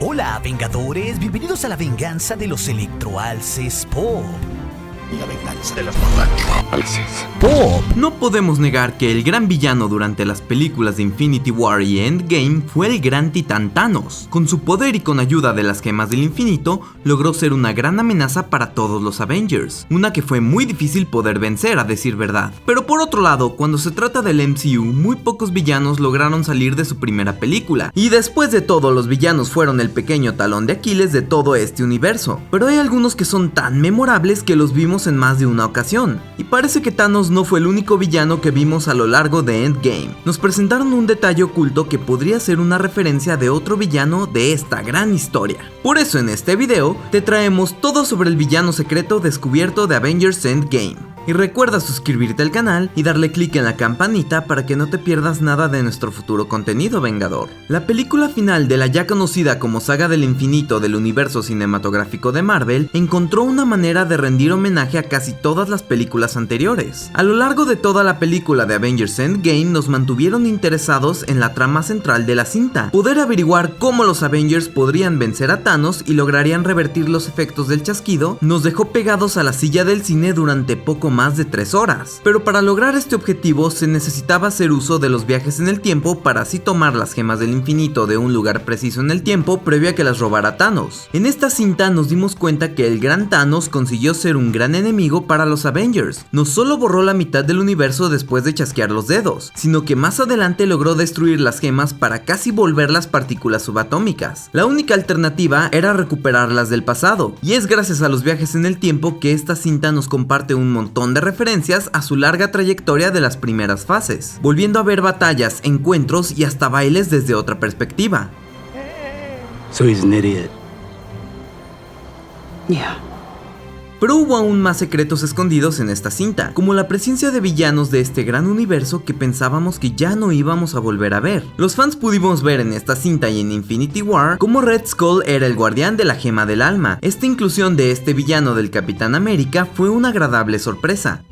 Hola, Vengadores, bienvenidos a la venganza de los electroalces Pop. La venganza de los electroalces Pop. No podemos negar que el gran villano durante las películas de Infinity War y Endgame fue el gran titán Thanos. Con su poder y con ayuda de las gemas del infinito, logró ser una gran amenaza para todos los Avengers, una que fue muy difícil poder vencer, a decir verdad. Pero por otro lado, cuando se trata del MCU, muy pocos villanos lograron salir de su primera película, y después de todo los villanos fueron el pequeño talón de Aquiles de todo este universo. Pero hay algunos que son tan memorables que los vimos en más de una ocasión, y parece que Thanos no fue el único villano que vimos a lo largo de Endgame. Nos presentaron un detalle oculto que podría ser una referencia de otro villano de esta gran historia. Por eso en este video te traemos todo sobre el villano secreto descubierto de Avengers Endgame. Y recuerda suscribirte al canal y darle clic en la campanita para que no te pierdas nada de nuestro futuro contenido, Vengador. La película final de la ya conocida como Saga del Infinito del universo cinematográfico de Marvel encontró una manera de rendir homenaje a casi todas las películas anteriores. A lo largo de toda la película de Avengers Endgame nos mantuvieron interesados en la trama central de la cinta, poder averiguar cómo los Avengers podrían vencer a Thanos y lograrían revertir los efectos del chasquido, nos dejó pegados a la silla del cine durante poco más de 3 horas. Pero para lograr este objetivo se necesitaba hacer uso de los viajes en el tiempo para así tomar las gemas del infinito de un lugar preciso en el tiempo previo a que las robara Thanos. En esta cinta nos dimos cuenta que el gran Thanos consiguió ser un gran enemigo para los Avengers. No solo borró la mitad del universo después de chasquear los dedos, sino que más adelante logró destruir las gemas para casi volverlas partículas subatómicas. La única alternativa era recuperarlas del pasado, y es gracias a los viajes en el tiempo que esta cinta nos comparte un montón de referencias a su larga trayectoria de las primeras fases, volviendo a ver batallas, encuentros y hasta bailes desde otra perspectiva. So he's an idiot. Yeah. Pero hubo aún más secretos escondidos en esta cinta, como la presencia de villanos de este gran universo que pensábamos que ya no íbamos a volver a ver. Los fans pudimos ver en esta cinta y en Infinity War cómo Red Skull era el guardián de la gema del alma. Esta inclusión de este villano del Capitán América fue una agradable sorpresa.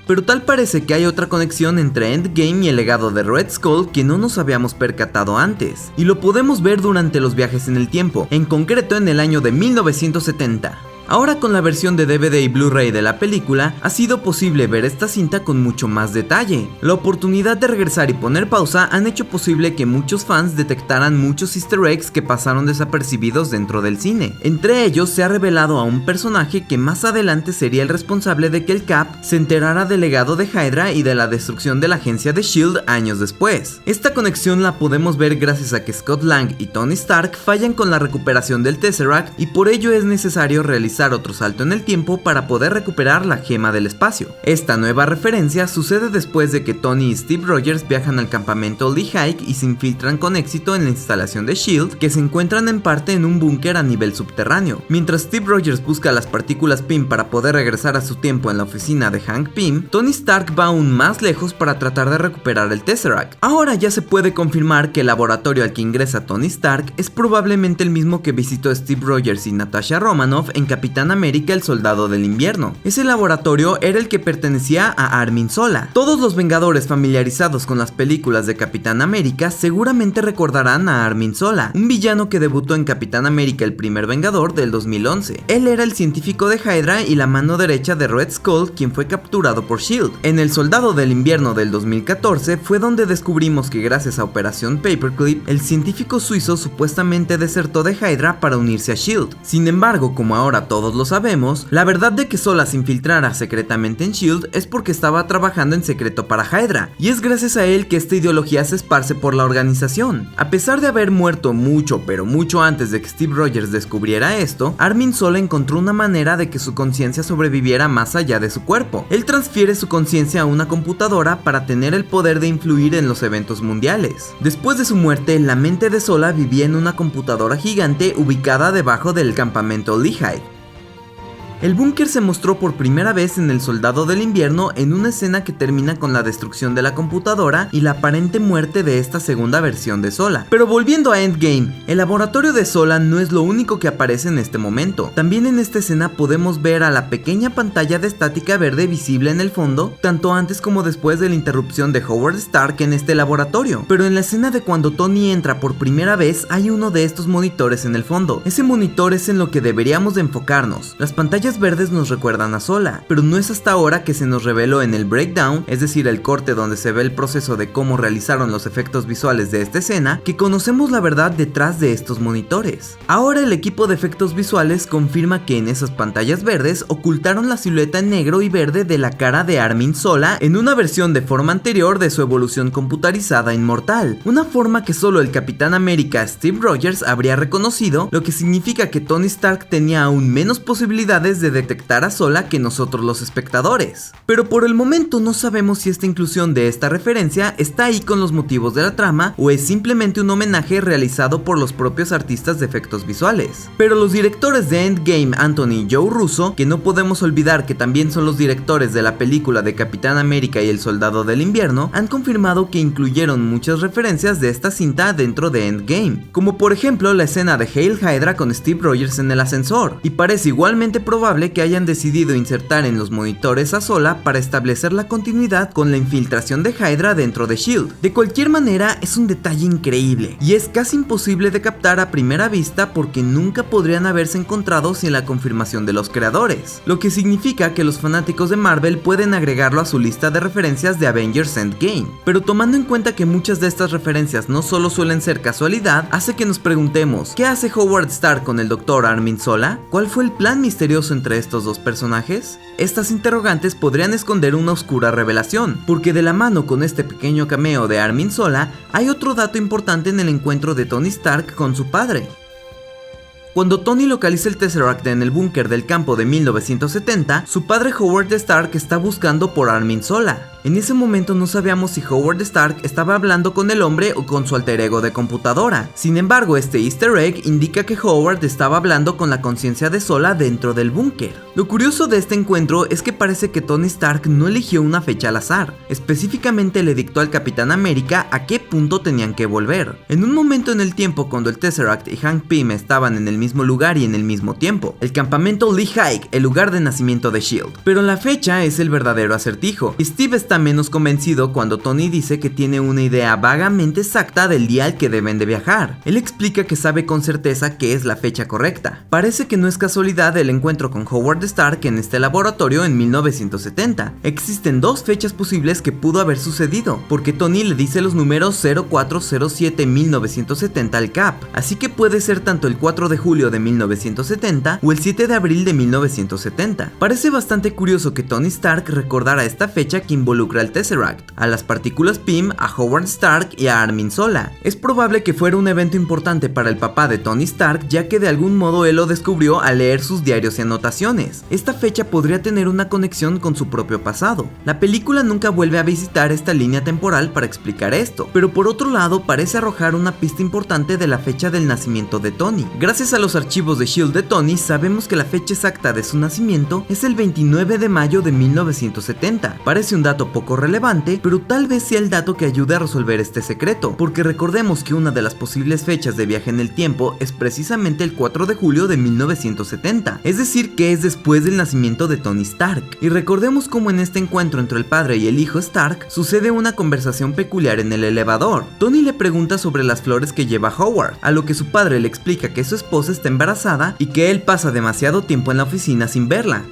Pero tal parece que hay otra conexión entre Endgame y el legado de Red Skull que no nos habíamos percatado antes, y lo podemos ver durante los viajes en el tiempo, en concreto en el año de 1970. Ahora con la versión de DVD y Blu-ray de la película, ha sido posible ver esta cinta con mucho más detalle. La oportunidad de regresar y poner pausa han hecho posible que muchos fans detectaran muchos easter eggs que pasaron desapercibidos dentro del cine. Entre ellos se ha revelado a un personaje que más adelante sería el responsable de que el Cap se enterara del legado de Hydra y de la destrucción de la agencia de S.H.I.E.L.D. años después. Esta conexión la podemos ver gracias a que Scott Lang y Tony Stark fallan con la recuperación del Tesseract y por ello es necesario realizar otro salto en el tiempo para poder recuperar la gema del espacio. Esta nueva referencia sucede después de que Tony y Steve Rogers viajan al campamento Lehigh y se infiltran con éxito en la instalación de S.H.I.E.L.D., que se encuentran en parte en un búnker a nivel subterráneo. Mientras Steve Rogers busca las partículas Pym para poder regresar a su tiempo en la oficina de Hank Pym, Tony Stark va aún más lejos para tratar de recuperar el Tesseract. Ahora ya se puede confirmar que el laboratorio al que ingresa Tony Stark es probablemente el mismo que visitó Steve Rogers y Natasha Romanoff en Capitán América el Soldado del Invierno. Ese laboratorio era el que pertenecía a Armin Zola. Todos los Vengadores familiarizados con las películas de Capitán América seguramente recordarán a Armin Zola, un villano que debutó en Capitán América el primer Vengador del 2011. Él era el científico de Hydra y la mano derecha de Red Skull, quien fue capturado por S.H.I.E.L.D. En el Soldado del Invierno del 2014 fue donde descubrimos que gracias a Operación Paperclip, el científico suizo supuestamente desertó de Hydra para unirse a S.H.I.E.L.D. Sin embargo, como ahora todos lo sabemos, la verdad de que Zola se infiltrara secretamente en S.H.I.E.L.D. es porque estaba trabajando en secreto para Hydra, y es gracias a él que esta ideología se esparce por la organización. A pesar de haber muerto mucho, pero mucho antes de que Steve Rogers descubriera esto, Armin Zola encontró una manera de que su conciencia sobreviviera más allá de su cuerpo. Él transfiere su conciencia a una computadora para tener el poder de influir en los eventos mundiales. Después de su muerte, la mente de Zola vivía en una computadora gigante ubicada debajo del campamento Lehigh. El búnker se mostró por primera vez en El Soldado del Invierno en una escena que termina con la destrucción de la computadora y la aparente muerte de esta segunda versión de Sola. Pero volviendo a Endgame, el laboratorio de Sola no es lo único que aparece en este momento. También en esta escena podemos ver a la pequeña pantalla de estática verde visible en el fondo, tanto antes como después de la interrupción de Howard Stark en este laboratorio. Pero en la escena de cuando Tony entra por primera vez hay uno de estos monitores en el fondo. Ese monitor es en lo que deberíamos de enfocarnos. Las pantallas verdes nos recuerdan a Sola, pero no es hasta ahora que se nos reveló en el breakdown, es decir, el corte donde se ve el proceso de cómo realizaron los efectos visuales de esta escena, que conocemos la verdad detrás de estos monitores. Ahora el equipo de efectos visuales confirma que en esas pantallas verdes ocultaron la silueta en negro y verde de la cara de Armin Zola en una versión de forma anterior de su evolución computarizada inmortal, una forma que solo el Capitán América Steve Rogers habría reconocido, lo que significa que Tony Stark tenía aún menos posibilidades de detectar a Zola que nosotros los espectadores. Pero por el momento no sabemos si esta inclusión de esta referencia está ahí con los motivos de la trama o es simplemente un homenaje realizado por los propios artistas de efectos visuales. Pero los directores de Endgame, Anthony y Joe Russo, que no podemos olvidar que también son los directores de la película de Capitán América y El Soldado del Invierno, han confirmado que incluyeron muchas referencias de esta cinta dentro de Endgame, como por ejemplo la escena de Hail Hydra con Steve Rogers en el ascensor, y parece igualmente probable que hayan decidido insertar en los monitores a Zola para establecer la continuidad con la infiltración de Hydra dentro de S.H.I.E.L.D. De cualquier manera, es un detalle increíble, y es casi imposible de captar a primera vista porque nunca podrían haberse encontrado sin la confirmación de los creadores, lo que significa que los fanáticos de Marvel pueden agregarlo a su lista de referencias de Avengers Endgame. Pero tomando en cuenta que muchas de estas referencias no solo suelen ser casualidad, hace que nos preguntemos, ¿qué hace Howard Stark con el Dr. Armin Zola? ¿Cuál fue el plan misterioso entre estos dos personajes? Estas interrogantes podrían esconder una oscura revelación, porque de la mano con este pequeño cameo de Armin Zola, hay otro dato importante en el encuentro de Tony Stark con su padre. Cuando Tony localiza el Tesseract en el búnker del campo de 1970, su padre Howard Stark está buscando por Armin Zola. En ese momento no sabíamos si Howard Stark estaba hablando con el hombre o con su alter ego de computadora. Sin embargo, este easter egg indica que Howard estaba hablando con la conciencia de Zola dentro del búnker. Lo curioso de este encuentro es que parece que Tony Stark no eligió una fecha al azar. Específicamente le dictó al Capitán América a qué punto tenían que volver. En un momento en el tiempo cuando el Tesseract y Hank Pym estaban en el mismo lugar y en el mismo tiempo, el campamento Lehigh, el lugar de nacimiento de S.H.I.E.L.D. Pero la fecha es el verdadero acertijo, y Steve está menos convencido cuando Tony dice que tiene una idea vagamente exacta del día al que deben de viajar. Él explica que sabe con certeza que es la fecha correcta. Parece que no es casualidad el encuentro con Howard Stark en este laboratorio en 1970. Existen dos fechas posibles que pudo haber sucedido, porque Tony le dice los números 0407-1970 al Cap, así que puede ser tanto el 4 de julio de 1970 o el 7 de abril de 1970. Parece bastante curioso que Tony Stark recordara esta fecha que involucra al Tesseract, a las partículas Pym, a Howard Stark y a Armin Zola. Es probable que fuera un evento importante para el papá de Tony Stark, ya que de algún modo él lo descubrió al leer sus diarios y anotaciones. Esta fecha podría tener una conexión con su propio pasado. La película nunca vuelve a visitar esta línea temporal para explicar esto, pero por otro lado parece arrojar una pista importante de la fecha del nacimiento de Tony. Gracias a los archivos de S.H.I.E.L.D. de Tony sabemos que la fecha exacta de su nacimiento es el 29 de mayo de 1970. Parece un dato poco relevante, pero tal vez sea el dato que ayude a resolver este secreto, porque recordemos que una de las posibles fechas de viaje en el tiempo es precisamente el 4 de julio de 1970, es decir que es después del nacimiento de Tony Stark. Y recordemos cómo en este encuentro entre el padre y el hijo Stark sucede una conversación peculiar en el elevador. Tony le pregunta sobre las flores que lleva Howard, a lo que su padre le explica que su esposa está embarazada y que él pasa demasiado tiempo en la oficina sin verla.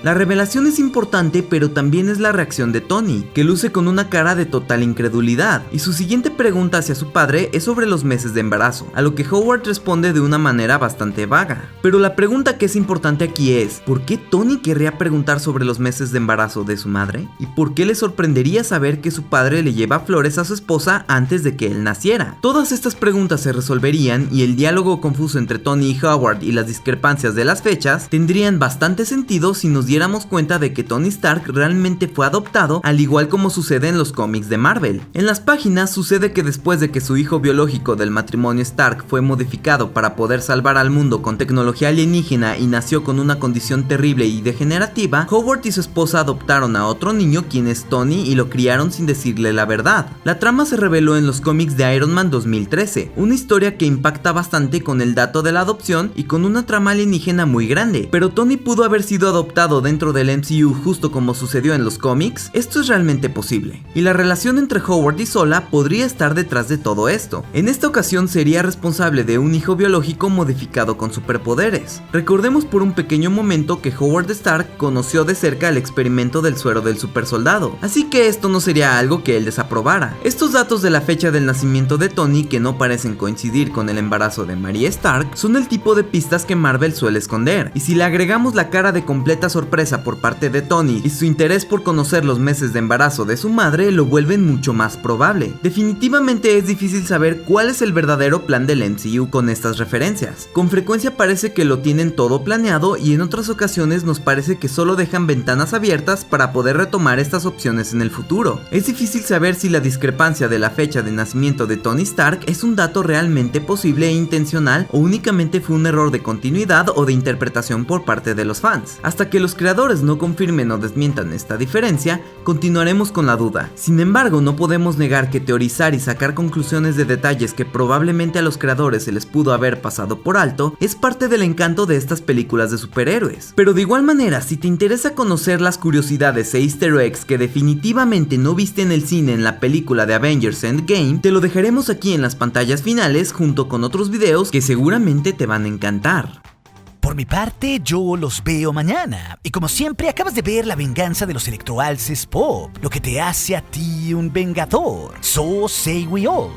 La revelación es importante, pero también es la reacción de Tony, que luce con una cara de total incredulidad, y su siguiente pregunta hacia su padre es sobre los meses de embarazo, a lo que Howard responde de una manera bastante vaga. Pero la pregunta que es importante aquí es, ¿por qué Tony querría preguntar sobre los meses de embarazo de su madre? ¿Y por qué le sorprendería saber que su padre le lleva flores a su esposa antes de que él naciera? Todas estas preguntas se resolverían y el diálogo confuso entre Tony y Howard y las discrepancias de las fechas tendrían bastante sentido si nos diéramos cuenta de que Tony Stark realmente fue adoptado, al igual como sucede en los cómics de Marvel. En las páginas sucede que después de que su hijo biológico del matrimonio Stark fue modificado para poder salvar al mundo con tecnología alienígena y nació con una condición terrible y degenerativa, Howard y su esposa adoptaron a otro niño quien es Tony y lo criaron sin decirle la verdad. La trama se reveló en los cómics de Iron Man 2013, una historia que impacta bastante con el dato de la adopción y con una trama alienígena muy grande. Pero Tony pudo haber sido adoptado dentro del MCU justo como sucedió en los cómics. Esto es realmente posible, y la relación entre Howard y Sola podría estar detrás de todo esto. En esta ocasión sería responsable de un hijo biológico modificado con superpoderes. Recordemos por un pequeño momento que Howard Stark conoció de cerca el experimento del suero del supersoldado, así que esto no sería algo que él desaprobara. Estos datos de la fecha del nacimiento de Tony, que no parecen coincidir con el embarazo de Maria Stark, son el tipo de pistas que Marvel suele esconder, y si le agregamos la cara de completa sorpresa por parte de Tony y su interés por conocer los meses de embarazo de su madre, lo vuelven mucho más probable. Definitivamente es difícil saber cuál es el verdadero plan del MCU con estas referencias. Con frecuencia parece que lo tienen todo planeado, y en otras ocasiones nos parece que solo dejan ventanas abiertas para poder retomar estas opciones en el futuro. Es difícil saber si la discrepancia de la fecha de nacimiento de Tony Stark es un dato realmente posible e intencional, o únicamente fue un error de continuidad o de interpretación por parte de los fans. Hasta que los creadores no confirmen o desmientan esta diferencia, continuaremos con la duda. Sin embargo, no podemos negar que teorizar y sacar conclusiones de detalles que probablemente a los creadores se les pudo haber pasado por alto es parte del encanto de estas películas de superhéroes. Pero de igual manera, si te interesa conocer las curiosidades e easter eggs que definitivamente no viste en el cine en la película de Avengers Endgame, te lo dejaremos aquí en las pantallas finales junto con otros videos que seguramente te van a encantar. Por mi parte, yo los veo mañana. Y como siempre, acabas de ver La venganza de los electroalces pop, lo que te hace a ti un vengador. So say we all.